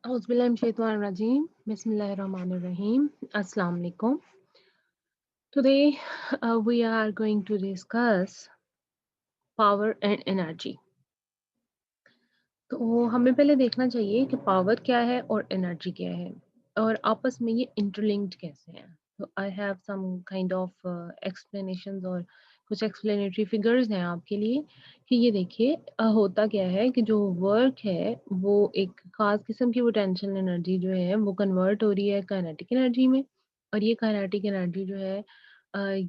Auzubillahiminash-shaytanir-rajeem. Bismillahir-rahmanir-rahim. Assalamu alaikum. Today we are going to discuss power and energy. तो हमें पहले देखना चाहिए कि पावर क्या है और एनर्जी क्या है और आपस में ये इंटरलिंक्ड कैसे हैं। तो I have some kind of explanations और कुछ एक्सप्लेनेटरी फिगर्स हैं आपके लिए कि ये देखिए होता क्या है कि जो वर्क है वो एक खास किस्म की पोटेंशियल एनर्जी जो है वो कन्वर्ट हो रही है काइनेटिक एनर्जी में और ये काइनेटिक एनर्जी जो है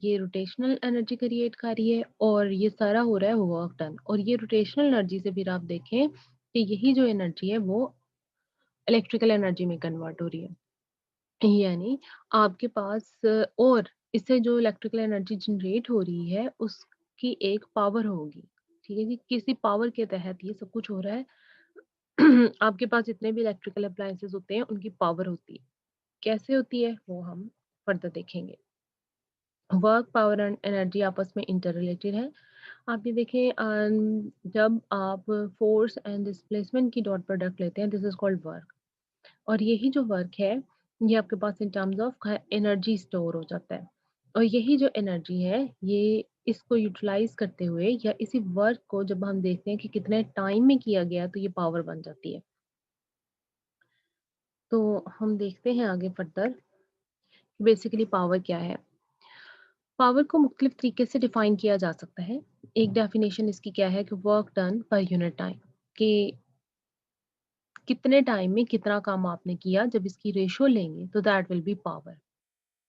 ये रोटेशनल एनर्जी क्रिएट कर रही है और ये सारा हो रहा है वर्क डन और ये रोटेशनल एनर्जी से फिर आप देखें कि यही जो एनर्जी है वो इलेक्ट्रिकल एनर्जी में कन्वर्ट हो रही है। यानी आपके पास और इससे जो इलेक्ट्रिकल एनर्जी जनरेट हो रही है उसकी एक पावर होगी। ठीक है जी, किसी पावर के तहत ये सब कुछ हो रहा है। आपके पास जितने भी इलेक्ट्रिकल अप्लायंसेस होते हैं उनकी पावर होती है। कैसे होती है वो हम फर्दर देखेंगे। वर्क पावर एंड एनर्जी आपस में इंटर रिलेटेड है। आप ये देखें जब आप फोर्स एंड डिस्प्लेसमेंट की डॉट प्रोडक्ट लेते हैं दिस इज कॉल्ड वर्क और यही जो वर्क है ये आपके पास in terms of energy store हो जाता है और यही जो एनर्जी है ये इसको यूटिलाइज करते हुए या इसी वर्क को जब हम देखते हैं कि कितने टाइम में किया गया तो ये पावर बन जाती है। तो हम देखते हैं आगे फर्दर बेसिकली पावर क्या है। पावर को मुख्तलिफ तरीके से डिफाइन किया जा सकता है। एक डेफिनेशन इसकी क्या है कि work done per unit time कि कितने टाइम में कितना काम आपने किया जब इसकी रेशो लेंगे तो दैट विल बी पावर।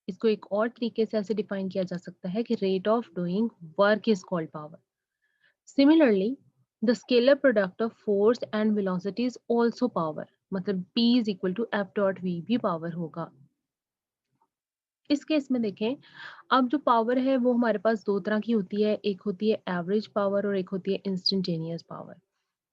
इसको एक और तरीके से ऐसे डिफाइन किया जा सकता है कि rate of doing work is called power. Similarly the scalar product of force and velocity is also power. मतलब P is equal to F dot V भी पावर होगा। इस केस में देखें अब जो पावर है वो हमारे पास दो तरह की होती है, एक होती है एवरेज पावर और एक होती है इंस्टेंटेनियस पावर।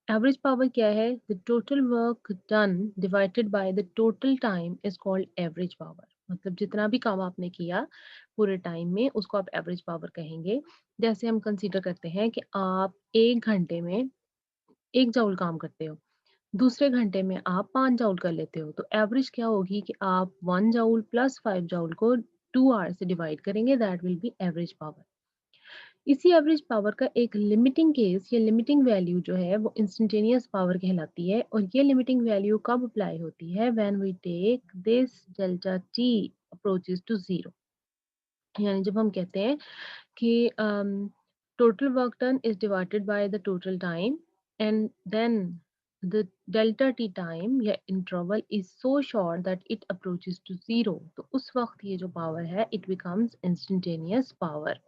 एवरेज पावर क्या है? The total work done divided by the total time is called average power. मतलब जितना भी काम आपने किया पूरे टाइम में उसको आप एवरेज पावर कहेंगे। जैसे हम कंसीडर करते हैं कि आप 1 घंटे में 1 जूल काम करते हो, दूसरे घंटे में आप 5 जूल कर लेते हो, तो एवरेज क्या होगी कि आप 1 जूल प्लस 5 जूल को 2 आवर से डिवाइड करेंगे, that will B average power. इसी एवरेज पावर का एक लिमिटिंग केस या लिमिटिंग वैल्यू जो है वो इंस्टेंटेनियस पावर कहलाती है और ये लिमिटिंग वैल्यू कब अप्लाई होती है? When we take this delta T approaches to zero. यानी जब हम कहते हैं कि total work done is divided by the total time and then the delta T time या interval is so short that it approaches to zero, तो उस वक्त ये जो पावर है it becomes instantaneous power.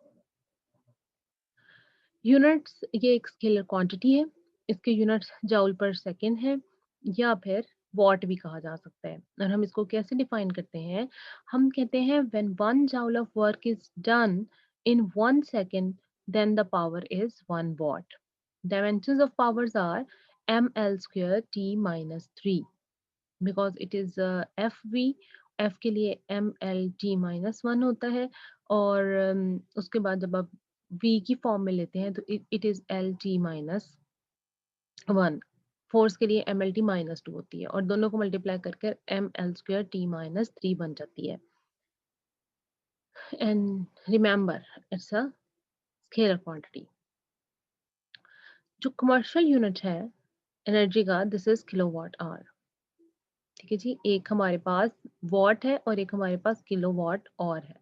Units ये एक स्केलर क्वांटिटी है, इसके यूनिट्स जूल पर सेकेंड है या फिर वॉट भी कहा जा सकता है। और हम इसको कैसे डिफाइन करते हैं? हम कहते हैं when 1 joule of work is done in 1 second then the power is 1 watt. Dimensions of powers are ml square t minus 3 because it is F V. F के लिए ml t-1 होता है और उसके बाद जब आप v की फॉर्म में लेते हैं तो इट इज lt-1। फोर्स के लिए mlt-2 होती है और दोनों को मल्टीप्लाई करके ml स्क्वायर t-3 बन जाती है। And remember it's a scalar quantity. जो कमर्शियल यूनिट है एनर्जी का दिस इज किलोवाट आवर। ठीक है जी, एक हमारे पास वॉट है और एक हमारे पास किलोवाट और है।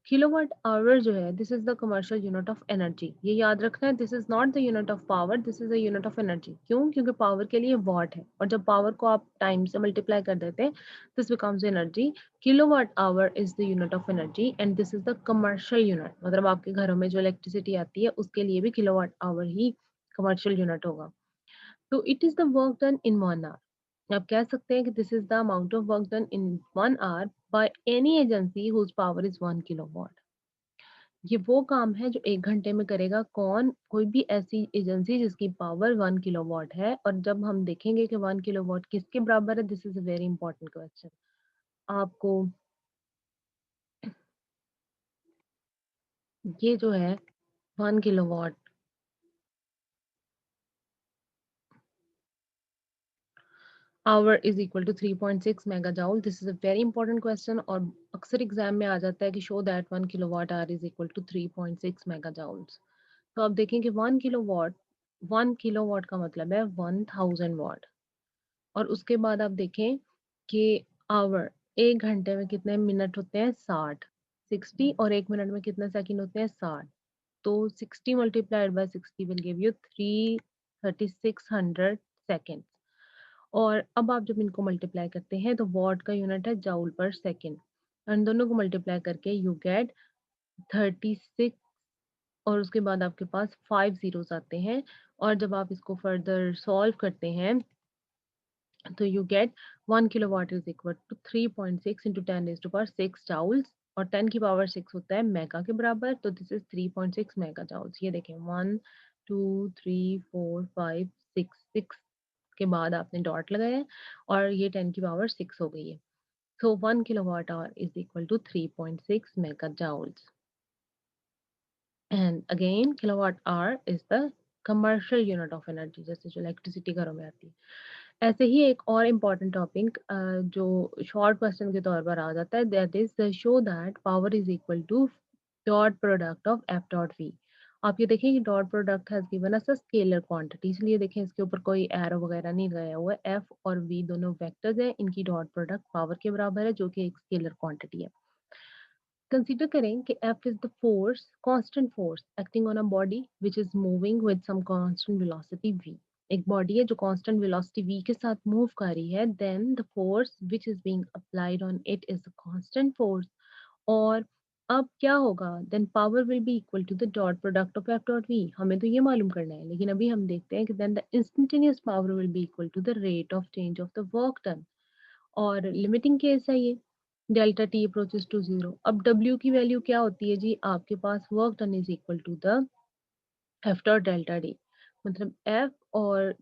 किलोवाट आवर जो है this is the commercial unit of energy. ये याद रखना है, this is not the unit of power, this is the unit of energy. क्यों? क्योंकि पावर के लिए वॉट है और जब पावर को आप टाइम से मल्टीप्लाई कर देते हैं this becomes energy. Kilowatt hour is the unit of energy and this is the commercial unit. मतलब आपके घरों में जो इलेक्ट्रिसिटी आती है उसके लिए भी किलोवाट आवर ही कमर्शियल यूनिट होगा। तो it is the work done in 1 hour. आप कह सकते हैं कि this is the amount of work done in 1 hour by any agency whose power is 1 kilowatt. ये वो काम है जो 1 घंटे में करेगा कौन? कोई भी ऐसी एजेंसी जिसकी पावर 1 किलोवाट है। और जब हम देखेंगे कि 1 किलोवाट किसके बराबर है, this is a very important question. आपको ये जो है 1 kilowatt hour is equal to 3.6 mega joule. This is a very important question और अक्सर एग्जाम में आ जाता है कि show that 1 kilowatt hour is equal to 3.6 mega joules. तो आप देखें कि 1 किलोवाट का मतलब है 1000 वाट। और उसके बाद आप देखें कि आवर, 1 घंटे में कितने मिनट होते हैं? 60। और 1 मिनट में कितने सेकंड होते हैं? 60। तो 60 multiplied by 60 will give you 3600 second. और अब आप जब इनको मल्टीप्लाई करते हैं तो वॉट का यूनिट है जाउल पर सेकेंड। इन दोनों को मल्टीप्लाई करके यू गेट 36। और उसके बाद आपके पास 5 जीरोस आते हैं। और जब आप इसको फर्दर सॉल्व करते हैं तो you get 1 kilowatt is equal to 3.6 into 10 to the power 6 joules. और 10 की पावर 6 होता है मेगा के बराबर, तो दिस इज 3.6 मेगा जाउल्स। ये देखें 1 2 3 4 5 6, 6 के बाद आपने डॉट लगाया है और ये 10 की पावर 6 हो गई है। So 1 kilowatt hour is equal to 3.6 mega joules. And again kilowatt hour is the commercial unit of energy, जैसे जो इलेक्ट्रिसिटी घरों में आती है। ऐसे ही एक और इम्पॉर्टेंट टॉपिक जो शॉर्ट क्वेश्चन के तौर पर आ जाता है, that is show that power is equal to dot product of F dot V. आप ये देखें कि dot product has given us a scalar quantity, इसलिए देखें इसके ऊपर कोई एरो वगैरह नहीं लगाया हुआ है। एफ और वी दोनों वेक्टर्स हैं, इनकी डॉट प्रोडक्ट पावर के बराबर है जो कि एक स्केलर क्वांटिटी है। कंसीडर करें कि F is the force, constant force acting on a body which is moving with some constant velocity v। एक बॉडी है जो कांस्टेंट वेलोसिटी v के साथ मूव कर रही है, then the force which is being applied on it is a constant force। और अब क्या होगा? then power will be equal to the dot product of F dot v। हमें तो ये मालूम करना है, लेकिन अभी हम देखते हैं कि then the instantaneous power will be equal to the rate of change of the work done। और लिमिटिंग केस है ये, delta T approaches to zero. अब डब्ल्यू की वैल्यू क्या होती है जी? आपके पास work done is equal to the F dot delta D. मतलब एफ और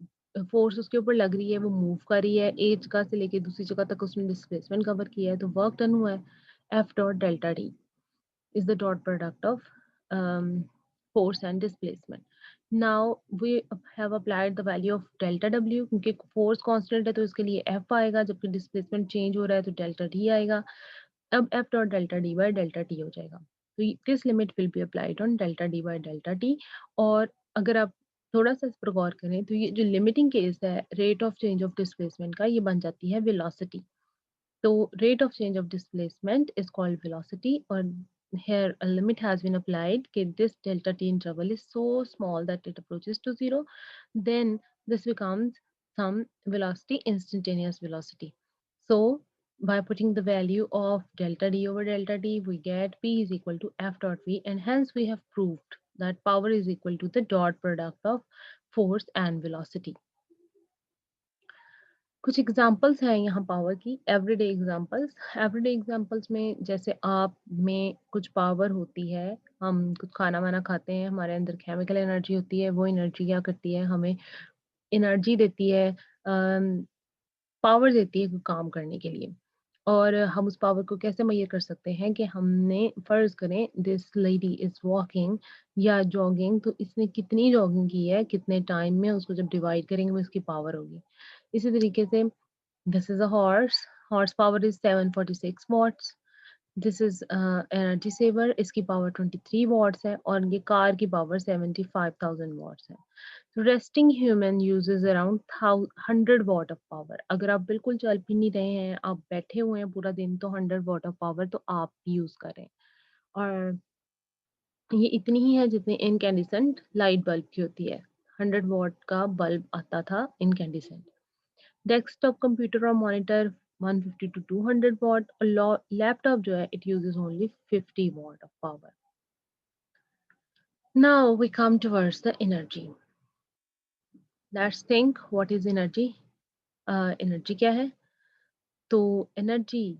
फोर्स उसके ऊपर लग रही है, वो मूव कर रही है, एक जगह से लेके दूसरी जगह तक उसने डिस्प्लेसमेंट कवर किया है, तो वर्क डन हुआ है। F dot delta D is the dot product of force and displacement। Now we have applied the value of delta W, क्योंकि force constant है तो इसके लिए F आएगा, जबकि displacement change हो रहा है तो delta D आएगा। अब F dot delta D by delta T हो जाएगा। तो this limit will be applied on delta D by delta T। और अगर आप थोड़ा सा इस पर गौर करें तो ये जो लिमिटिंग केस है rate of change of displacement का, ये बन जाती है velocity. So rate of change of displacement is called velocity, or here a limit has been applied. Okay, this delta t interval is so small that it approaches to zero. Then this becomes some velocity, instantaneous velocity. So by putting the value of delta d over delta t, we get p is equal to f dot v, and hence we have proved that power is equal to the dot product of force and velocity। कुछ examples हैं यहाँ power की, everyday examples. Everyday examples में जैसे आप में कुछ power होती है, हम कुछ खाना वाना खाते हैं, हमारे अंदर केमिकल एनर्जी होती है, वो एनर्जी क्या करती है? हमें एनर्जी देती है, पावर देती है कोई काम करने के लिए। और हम उस पावर को कैसे मेजर कर सकते हैं कि हमने फर्ज करें दिस लेडी इज वॉकिंग या जॉगिंग, तो इसने कितनी जॉगिंग की है, कितने टाइम में, उसको जब डिवाइड करेंगे वो इसकी पावर होगी। इसी तरीके से this is a horse, horsepower is 746 watts। This is energy saver, इसकी पावर 23 वॉट्स है, और ये कार की पावर 75,000 वॉट्स है। तो resting human uses around 100 what of power. अगर आप बिल्कुल चल भी नहीं रहे हैं, आप बैठे हुए हैं पूरा दिन, तो 100 वॉट ऑफ पावर तो आप यूज करें। और ये इतनी ही है जितनी इनकैंडिसेंट लाइट बल्ब की होती है। 100 वॉट का बल्ब आता था इनकैंडिसेंट। डेस्कटॉप कंप्यूटर और मॉनिटर 150 to 200 वॉट, और लैपटॉप जो है it uses only 50 watt of power. Now we come towards the energy. Let's think what is energy. Energy क्या है? तो energy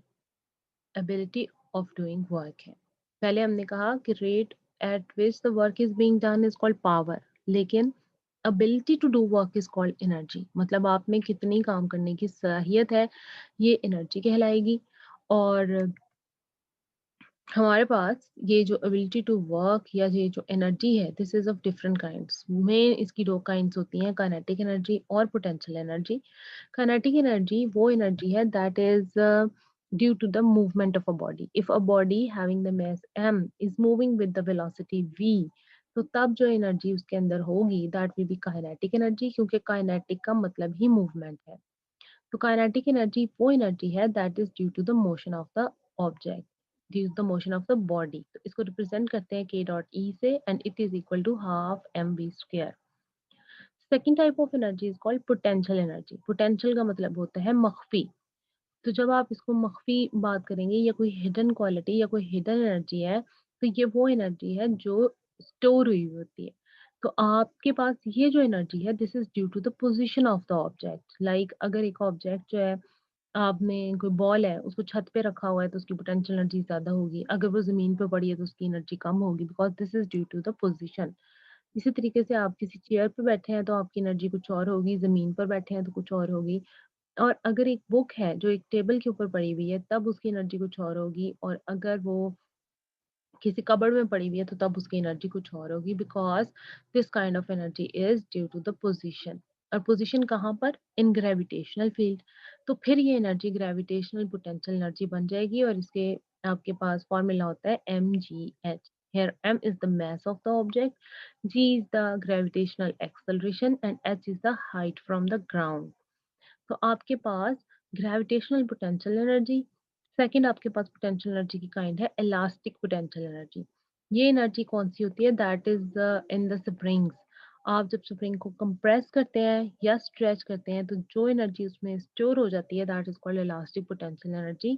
ability of doing work है। पहले हमने कहा कि rate at which the work is being done is called power, लेकिन ability to do work is called energy। मतलब आप में कितनी काम करने की सलाहियत है, ये एनर्जी कहलाएगी। और हमारे पास ये जो एबिलिटी टू वर्क या ये जो एनर्जी है, this is of different kinds. Main इसकी दो काइंड्स होती हैं, काइनेटिक एनर्जी और पोटेंशियल एनर्जी। काइनेटिक एनर्जी वो एनर्जी है that is due to the movement of a body. If a body having the mass m is moving with the velocity v, तो तब जो एनर्जी उसके अंदर होगी that will be kinetic energy, क्योंकि kinetic का मतलब ही मूवमेंट है। तो काइनेटिक एनर्जी वो एनर्जी है that is due to the motion of the object, due to the motion of the body. तो इसको रिप्रेजेंट करते हैं k डॉट e से, and it is equal to half mv square. Second type of energy is called potential energy. Potential का मतलब होता है मख्फी। तो जब आप इसको मख्फी बात करेंगे या कोई हिडन क्वालिटी या कोई हिडन एनर्जी है, तो ये वो एनर्जी है जो स्टोर हुई होती है। तो आपके पास ये जो एनर्जी है this is due to the position of the object. Like अगर एक ऑब्जेक्ट जो है, आपने कोई बॉल है उसको छत पे रखा हुआ है, तो उसकी पोटेंशियल एनर्जी ज्यादा होगी। अगर वो जमीन पे पड़ी है तो उसकी एनर्जी कम होगी, because this is due to the position. इसी तरीके से आप किसी चेयर पे बैठे हैं तो आपकी एनर्जी कुछ और होगी, जमीन पर बैठे हैं तो कुछ और होगी। और अगर एक बुक है जो एक टेबल के ऊपर पड़ी हुई है तब उसकी एनर्जी कुछ और होगी, और अगर वो किसी कबर्ड में पड़ी हुई है तो तब उसकी एनर्जी कुछ और होगी, because this kind of energy is due to the position. और पोजीशन कहाँ पर? In gravitational field. तो फिर ये एनर्जी ग्रेविटेशनल पोटेंशियल एनर्जी बन जाएगी, और इसके आपके पास फॉर्मूला होता है mgh। Here m is the mass of the object, g is the gravitational acceleration, and h is the height from the ground। तो आपके पास ग्रेविटेशनल पोटेंशियल एनर्जी। सेकंड आपके पास पोटेंशियल एनर्जी की काइंड है इलास्टिक पोटेंशियल एनर्जी। ये energy कौन सी होती है? That is in the springs. आप जब स्प्रिंग को कंप्रेस करते हैं या स्ट्रेच करते हैं तो जो एनर्जी उसमें स्टोर हो जाती है that is called elastic potential energy.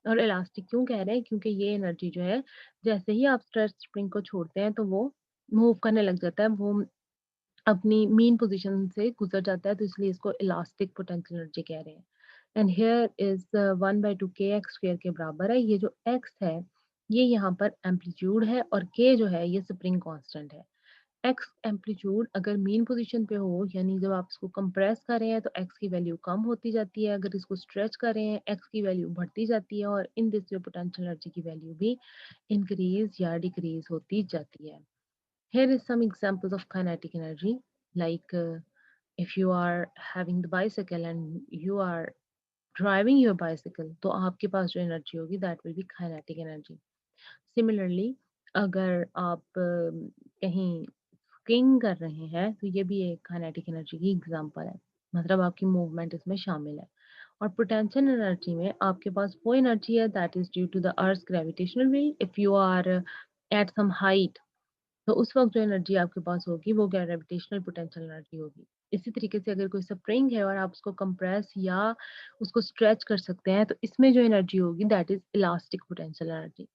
और इलास्टिक क्यों कह रहे हैं? क्योंकि ये एनर्जी जो है, जैसे ही आप स्ट्रेच स्प्रिंग को छोड़ते हैं तो वो मूव करने लग जाता है, वो अपनी मीन पोजीशन से गुजर जाता है, तो इसलिए इसको इलास्टिक पोटेंशियल एनर्जी कह रहे हैं। And here is 1/2 kx square के बराबर है। ये जो x है ये यहाँ पर एम्पलीट्यूड है, और k जो है ये स्प्रिंग कांस्टेंट है। x एम्पलीट्यूड अगर मीन पोजीशन पे हो, यानी जब आप इसको कंप्रेस कर रहे हैं तो x की वैल्यू कम होती जाती है, अगर इसको स्ट्रेच कर रहे हैं x की वैल्यू बढ़ती जाती है, और in this way potential energy की वैल्यू भी इंक्रीज या डिक्रीज होती जाती है। Here is some examples of kinetic energy, like if you are having the bicycle and you are driving your bicycle, तो आपके पास जो एनर्जी होगी that will be kinetic energy. Similarly, अगर आप कहीं स्कीइंग कर रहे हैं तो ये भी एक काइनेटिक एनर्जी की एग्जांपल है, मतलब आपकी मूवमेंट इसमें शामिल है। और पोटेंशियल एनर्जी में आपके पास वो एनर्जी है that is due to the earth gravitational wave. If you are at some height, तो उस वक्त जो एनर्जी आपके पास होगी वो ग्रेविटेशनल पोटेंशियल एनर्जी होगी। इसी तरीके से अगर कोई स्प्रिंग है और आप उसको कंप्रेस या उसको स्ट्रेच कर सकते हैं तो इसमें जो एनर्जी होगी that is elastic potential energy.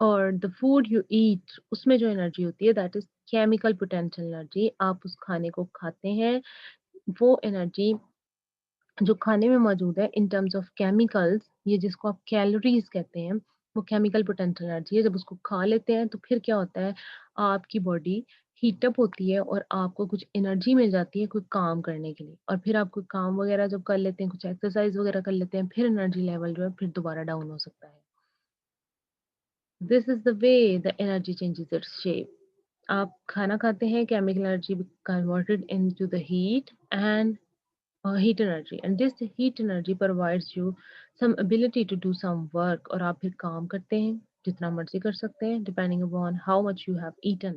और द फूड यू ईट, उसमें जो एनर्जी होती है that is chemical potential energy. आप उस खाने को खाते हैं, वो एनर्जी जो खाने में मौजूद है इन टर्म्स ऑफ केमिकल्स, ये जिसको आप कैलोरीज कहते हैं, वो केमिकल पोटेंशियल एनर्जी है। जब उसको खा लेते हैं तो फिर क्या होता है, आपकी बॉडी हीटअप होती है और आपको कुछ एनर्जी मिल जाती है कोई काम करने के लिए, और फिर आप कोई काम वगैरह जब कर लेते हैं, कुछ एक्सरसाइज वगैरह कर लेते हैं, फिर एनर्जी लेवल जो है फिर दोबारा डाउन हो सकता है। This is the way the energy changes its shape. आप खाना खाते हैं, chemical energy converted into the heat and heat energy, and this heat energy provides you some ability to do some work, और आप फिर काम करते हैं, जितना मर्जी कर सकते हैं depending upon how much you have eaten।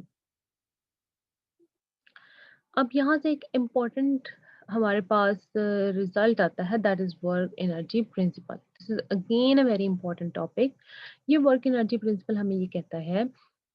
अब यहाँ से एक इम्पोर्टेंट हमारे पास रिजल्ट आता है that is work energy principal. This is again a very important topic. ये वर्क एनर्जी प्रिंसिपल हमें ये कहता है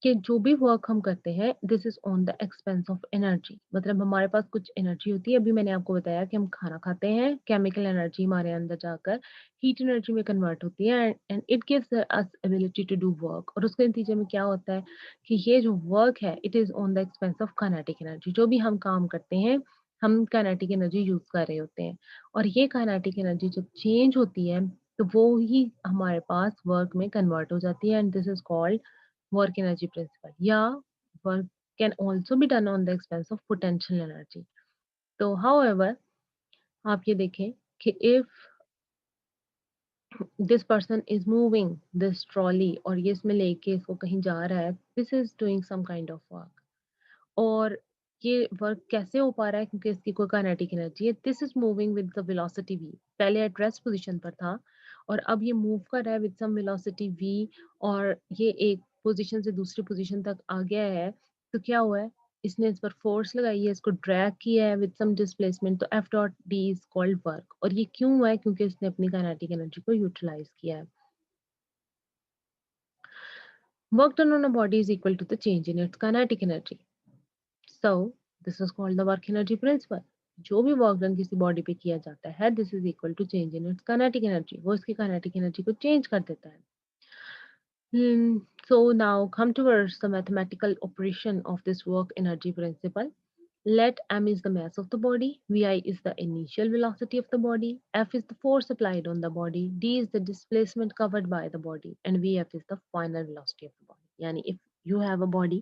कि जो भी वर्क हम करते हैं this is on the expense of energy. मतलब हमारे पास कुछ एनर्जी होती है, अभी मैंने आपको बताया कि हम खाना खाते हैं, केमिकल एनर्जी हमारे अंदर जाकर हीट एनर्जी में कन्वर्ट होती है, and it gives us ability to do work. और उसके नतीजे में क्या होता है कि ये जो वर्क है it is on the expense of kinetic energy. जो भी हम काम करते हैं हम काइनेटिक एनर्जी यूज कर रहे होते हैं, और ये काइनेटिक एनर्जी जब चेंज होती है तो वो ही हमारे पास वर्क में कन्वर्ट हो जाती है, and this is called work energy principle. या work can also be done on the expense of potential energy. तो हाउ आप ये देखें कि if this person is moving this trolley, और ये इसमें लेके इसको कहीं जा रहा है, this is doing some kind of work. और ये वर्क कैसे हो पा रहा है, क्योंकि इसकी कोई काइनेटिक एनर्जी है। This is moving with the velocity v, पहले एट रेस्ट पोजीशन पर था और अब ये मूव कर रहा है विद सम वेलोसिटी v, और ये एक पोजीशन से दूसरी पोजीशन तक आ गया है। तो क्या हुआ है, इसने इस पर फोर्स लगाई है, इसको ड्रैग किया है विद सम डिस्प्लेसमेंट, तो F dot D is called work. और ये क्यों हुआ है, क्योंकि इसने अपनी काइनेटिक एनर्जी को यूटिलाइज किया है। Work done on a body is equal to the change in its kinetic energy. So this is called the work energy principle. जो भी वर्क डन किसी बॉडी पे किया जाता है, this is equal to change in its kinetic energy, वो इसकी kinetic energy को चेंज कर देता है। So now come towards the mathematical operation of this work energy principle. Let m is the mass of the body, vi is the initial velocity of the body, f is the force applied on the body, d is the displacement covered by the body, and vf is the final velocity of the body. Yani if you have a body,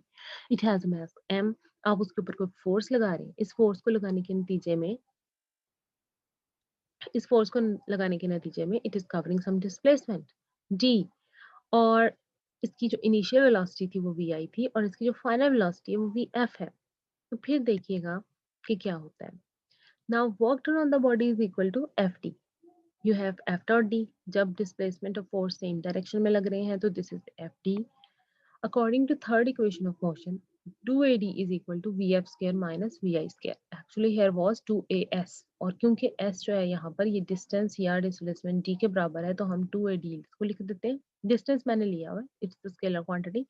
it has a mass m, आप उसके ऊपर कोई force लगा रहे हैं, इस force को लगाने के नतीजे में it is covering some displacement d, और इसकी जो इनिशियल वेलोसिटी थी वो vi थी, और इसकी जो फाइनल वेलोसिटी है वो vf है। तो फिर देखिएगा कि क्या होता है। Now work done on the body is equal to F D. You have F dot D, जब displacement of force same direction में लग रहे हैं तो this is F D. According to third equation of motion, 2AD is equal to VF square minus VI square. Actually here was 2AS, और क्योंकि S जो है यहाँ पर ये डिस्टेंस या डिस्प्लेसमेंट D के बराबर है, तो हम 2AD इसको लिख देते हैं। डिस्टेंस मैंने लिया हुआ है, it's the scalar quantity.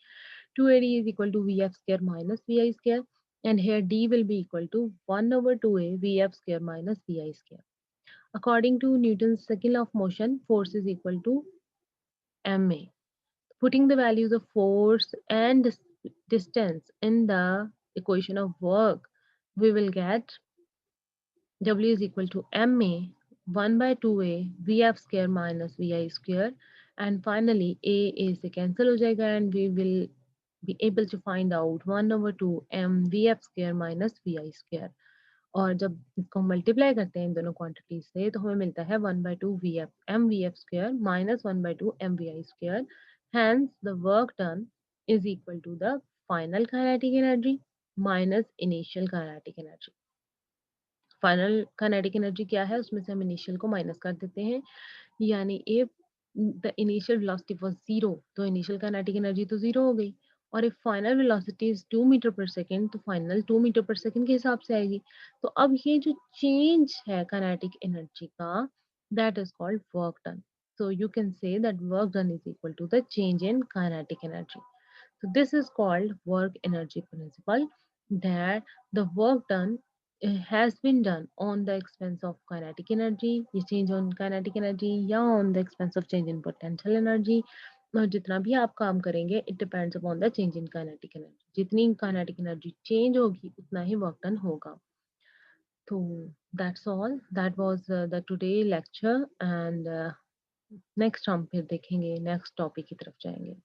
2AD is equal to VF square minus VI square, and here D will be equal to 1 over 2A VF square minus VI square. According to Newton's second law of motion, force is equal to ma. Putting the values of force and distance in the equation of work, we will get W is equal to ma 1 by 2a vf square minus vi square, and finally a से cancel हो जाएगा, and we will be able to find out 1 over 2 m vf square minus vi square। और जब इसको multiply करते हैं इन दोनों quantities से, तो हमें मिलता है 1 by 2 vf m vf square minus 1 by 2 m vi square। Hence the work done is equal to the final kinetic energy minus initial kinetic energy। Final kinetic energy क्या है, उसमें से हम इनिशियल को माइनस कर देते हैं। यानी if the initial velocity was zero, तो इनिशियल काइनेटिक एनर्जी तो जीरो हो गई। और if final velocity is 2 metre per second, तो फाइनल 2 मीटर पर सेकेंड के हिसाब से आएगी। तो अब ये जो चेंज है काइनेटिक एनर्जी का, that is called work done. So you can say that work done is equal to the change in kinetic energy. So this is called work energy principle, that the work done has been done on the expense of kinetic energy, ये change on kinetic energy या on the expense of change in potential energy। और जितना भी आप काम करेंगे, it depends upon the change in kinetic energy। जितनी kinetic energy change होगी उतना ही work done होगा। तो that's all, that was the today lecture, and next हम फिर देखेंगे, next topic की तरफ जाएंगे।